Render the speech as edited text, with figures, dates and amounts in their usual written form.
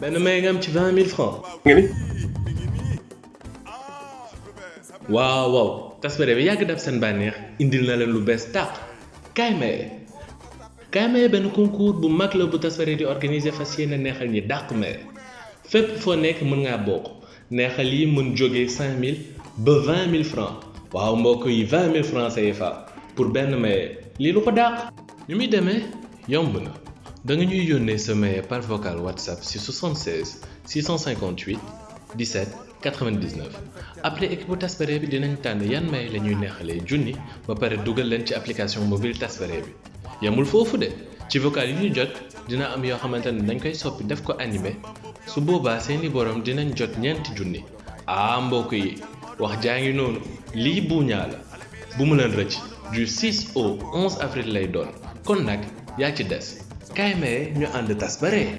benn may nga am ci 20 000 francs. nga ni waaw Tasbare bi yàgg daf seen bànneex indil na leen lu bees tàq kaay maye benn concours bu mag la bu Tasbare di organiser fas yéene neexal ñi dàq maye fépp foo nekk mën ngaa bokk neexal yi mën jógee 5 000 ba 20 000 francs waaw mbokk yi 20 000 francs CFA pour benn maye lii lu ko dàq. ñu muy demee yomb na da nga ñuy yónnee sa maye par vocal WhatsApp ci 76 658 17 99 après équipe bu Tasbare bi dinañ tànn yan may la ñuy neexalee junni ba pare dugal leen ci application mobile Tasbare bi yemul foofu de ci vocal yi ñu jot dina am yoo xamante ne dañ koy soppi def ko animé su boobaa seeni borom dinañ jot ñeenti junni mbokk yi wax jaa ngi noonu lii buuñaa la bu mu leen rëcc du 6 au 11 avril lay doon kon nag yaa ci des kaay maye ñu ànd Tasbare.